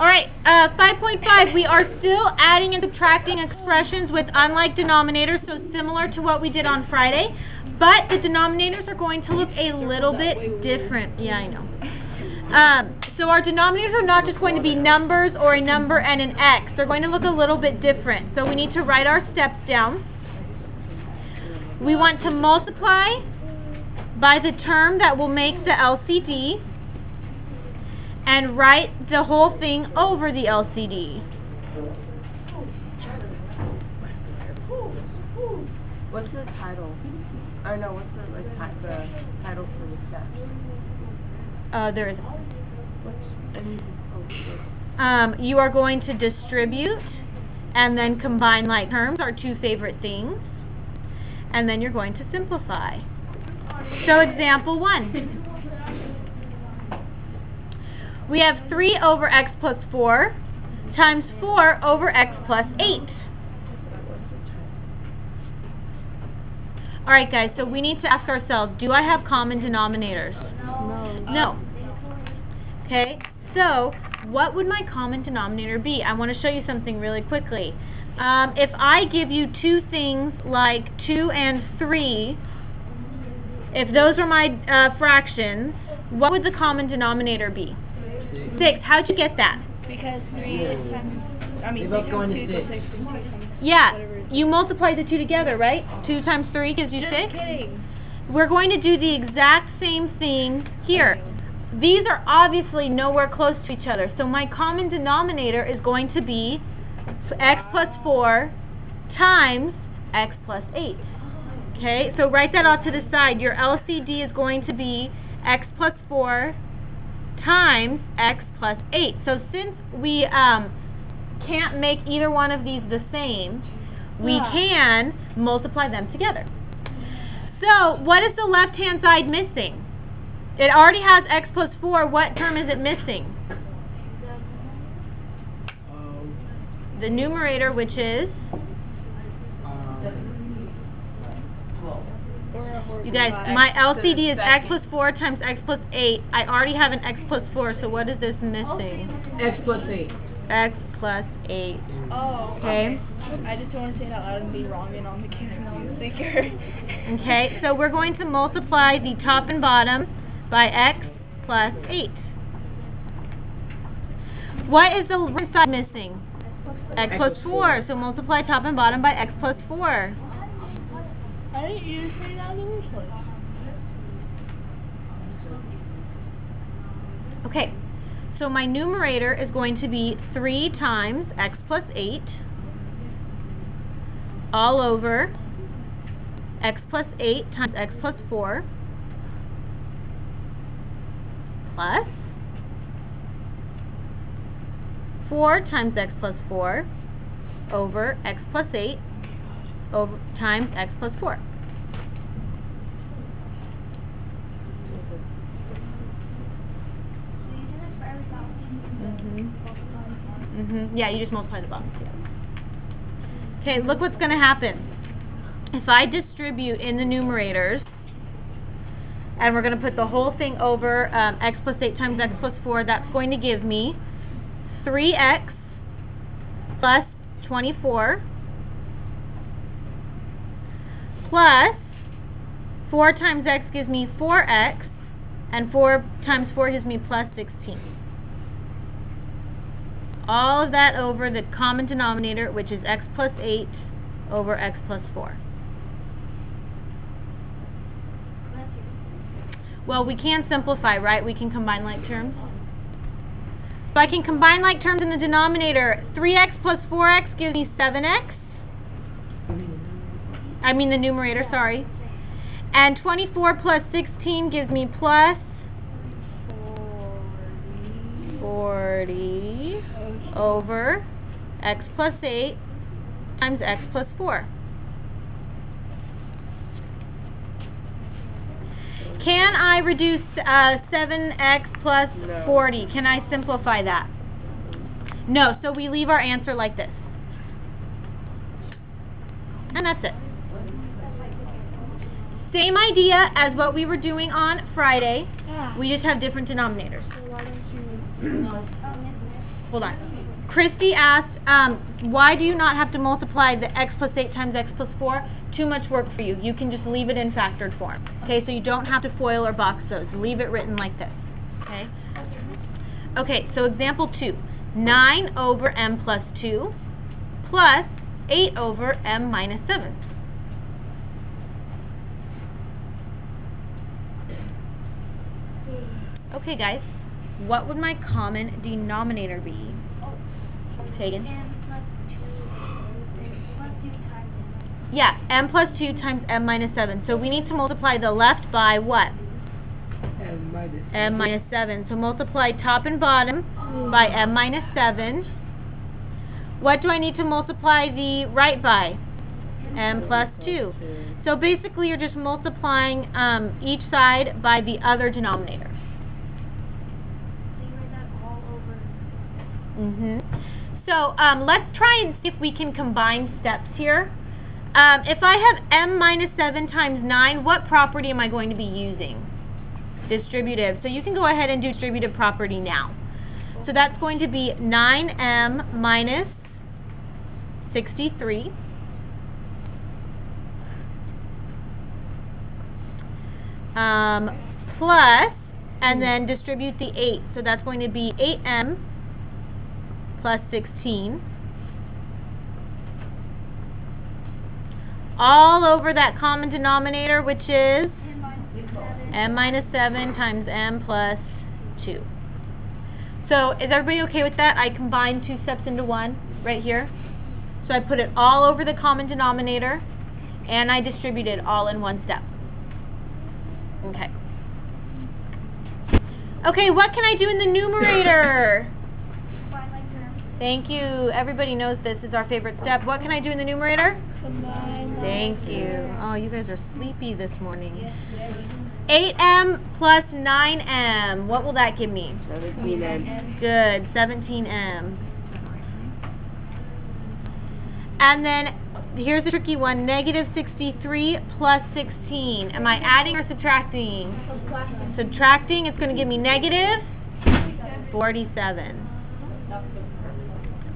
Alright, 5.5, we are still adding and subtracting expressions with unlike denominators, so similar to what we did on Friday, but the denominators are going to look a little bit different. Yeah, I know. So our denominators are not just going to be numbers or a number and an x. They're going to look a little bit different. So we need to write our steps down. We want to multiply by the term that will make the LCD and write the whole thing over the LCD. What's the title? Or no, what's the title for the steps? There is. You are going to distribute and then combine like terms, our two favorite things, and then you're going to simplify. So example 1. We have 3 over x plus 4 times 4 over x plus 8. Alright guys, so we need to ask ourselves, do I have common denominators? No. Okay, so what would my common denominator be? I want to show you something really quickly. If I give you two things like 2 and 3, if those are my fractions, what would the common denominator be? 6. How'd you get that? Because 3 is times, I mean, 3 times 2 equals 6. Yeah, you multiply the two together, right? 2 times 3 gives you 6? Just kidding. We're going to do the exact same thing here. These are obviously nowhere close to each other, so my common denominator is going to be x plus 4 times x plus 8. Okay, so write that off to the side. Your LCD is going to be x plus 4 times x plus 8. So since we can't make either one of these the same, we can multiply them together. So what is the left-hand side missing? It already has x plus 4. What term is it missing? The numerator, which is? You guys, my LCD is x plus 4 times x plus 8. I already have an x plus 4, so what is this missing? X plus 8. X plus 8. Oh, okay. I just don't want to say it out loud and be wrong and on the camera on the speaker. Okay, so we're going to multiply the top and bottom by x plus 8. What is the right side missing? X plus 4. So multiply top and bottom by x plus 4. How did you say that in the first place? Okay, so my numerator is going to be 3 times x plus 8 all over x plus 8 times x plus 4 plus 4 times x plus 4 over x plus 8 over times x plus 4. Yeah, you just multiply the bottoms together. Okay, look what's going to happen. If I distribute in the numerators, and we're going to put the whole thing over x plus 8 times x plus 4, that's going to give me 3x plus 24 plus 4 times x gives me 4x, and 4 times 4 gives me plus 16. All of that over the common denominator, which is x plus 8 over x plus 4. Well, we can simplify, right? We can combine like terms. So I can combine like terms in the denominator. 3x plus 4x gives me 7x. I mean the numerator, sorry. And 24 plus 16 gives me plus 40 over x plus 8 times x plus 4. Can I reduce 7x plus 40? Can I simplify that? No, so we leave our answer like this. And that's it. Same idea as what we were doing on Friday. We just have different denominators. So why don't you... hold on. Christy asked, why do you not have to multiply the x plus 8 times x plus 4? Too much work for you. You can just leave it in factored form. Okay, so you don't have to FOIL or box those. Leave it written like this. Okay? Okay, so example 2. 9 over m plus 2 plus 8 over m minus 7. Okay, guys, what would my common denominator be? Tegan? Yeah, m plus 2 times m minus 7. So we need to multiply the left by what? M minus 7. So multiply top and bottom by m minus 7. What do I need to multiply the right by? M plus 2. So basically you're just multiplying each side by the other denominator. So let's try and see if we can combine steps here. If I have m minus 7 times 9, what property am I going to be using? Distributive. So you can go ahead and do distributive property now. So that's going to be 9m minus 63 plus, and then distribute the 8. So that's going to be 8m plus 16 all over that common denominator, which is m minus 7 times m plus 2. So is everybody okay with that? I combined two steps into one right here. So I put it all over the common denominator and I distributed all in one step. Okay. Okay, what can I do in the numerator? Thank you. Everybody knows this is our favorite step. What can I do in the numerator? Thank you. Oh, you guys are sleepy this morning. 8m plus 9m. What will that give me? 17m. Good. 17m. And then, here's the tricky one. Negative 63 plus 16. Am I adding or subtracting? Subtracting. It's going to give me negative 47.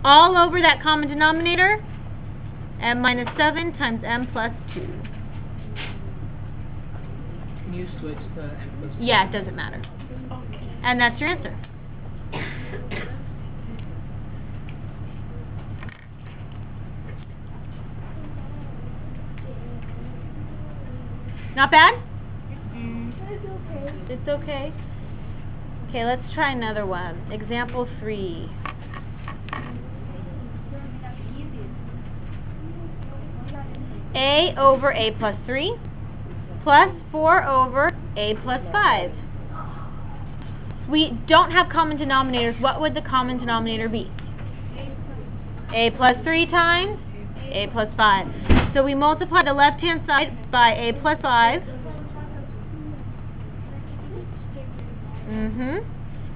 All over that common denominator, m minus 7 times m plus 2. Can you switch to m plus 2? Yeah, it doesn't matter. And that's your answer. Not bad? It's okay. Okay, let's try another one. Example 3. A over a plus 3 plus 4 over a plus 5. We don't have common denominators. What would the common denominator be? A plus 3 times a plus 5. So we multiply the left-hand side by a plus 5.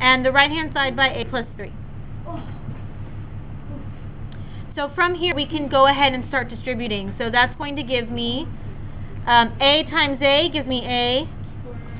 And the right-hand side by a plus 3. So from here we can go ahead and start distributing. So that's going to give me a times a gives me a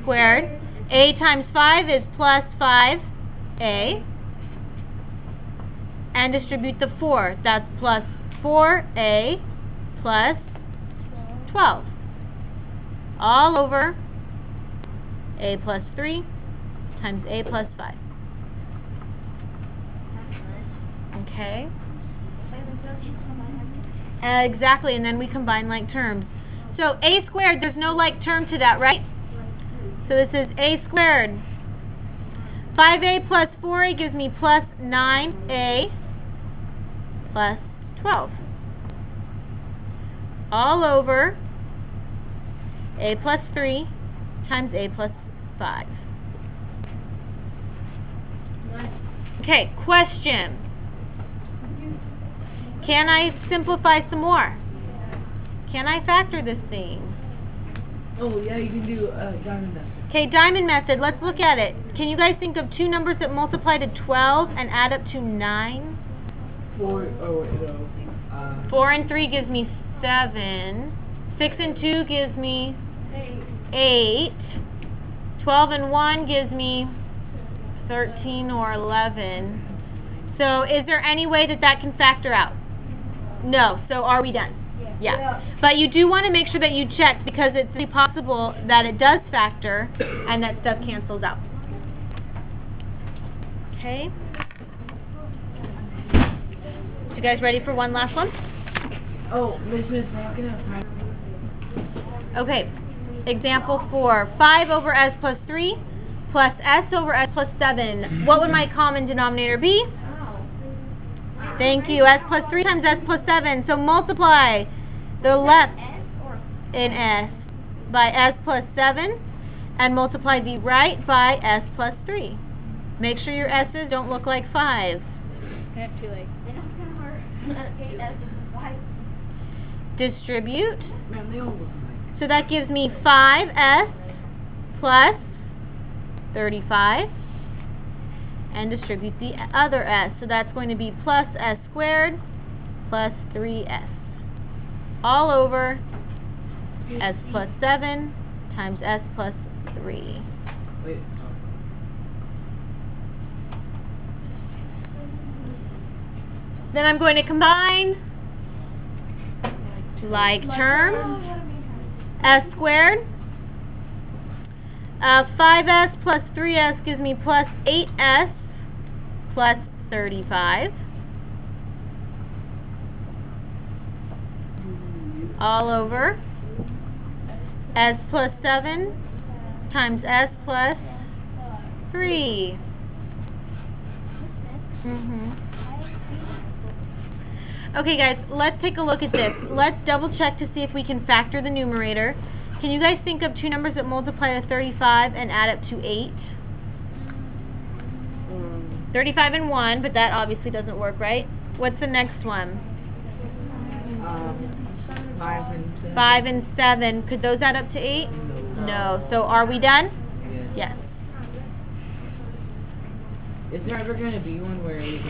squared. A times 5 is plus 5a. And distribute the 4. That's plus 4a plus 12. All over a plus 3 times a plus 5. Okay. Exactly, and then we combine like terms. So a squared, there's no like term to that, right? So this is a squared. 5a plus 4a gives me plus 9a plus 12. All over a plus 3 times a plus 5. Okay, question. Can I simplify some more? Can I factor this thing? Oh, yeah, you can do diamond method. Okay, diamond method. Let's look at it. Can you guys think of two numbers that multiply to 12 and add up to 9? 4 and 3 gives me 7. 6 and 2 gives me 8. 12 and 1 gives me 13 or 11. So is there any way that that can factor out? No. So are we done? Yeah. But you do want to make sure that you check because it's really possible that it does factor and that stuff cancels out. Okay. You guys ready for one last one? Oh, Miss, we're not gonna have time. Okay. Example 4. 5 over s plus 3 plus s over s plus 7. What would my common denominator be? Thank you. S plus 3 times s plus 7. So multiply the left in s by s plus 7 and multiply the right by s plus 3. Make sure your s's don't look like 5. I have two legs. Distribute. Man, they all look alike. So that gives me 5s plus 35. And distribute the other s. So that's going to be plus s squared plus 3s. All over s plus 7 times s plus 3. Wait. Then I'm going to combine like terms. S squared. 5s plus 3s gives me plus 8s plus 35. All over s plus 7 times s plus 3. Okay guys, let's take a look at this. Let's double check to see if we can factor the numerator. Can you guys think of two numbers that multiply to 35 and add up to 8? 35 and 1, but that obviously doesn't work, right? What's the next one? 5 and 7. 5 and 7. Could those add up to 8? No. So are we done? Yes. Yes. Is there ever going to be one where we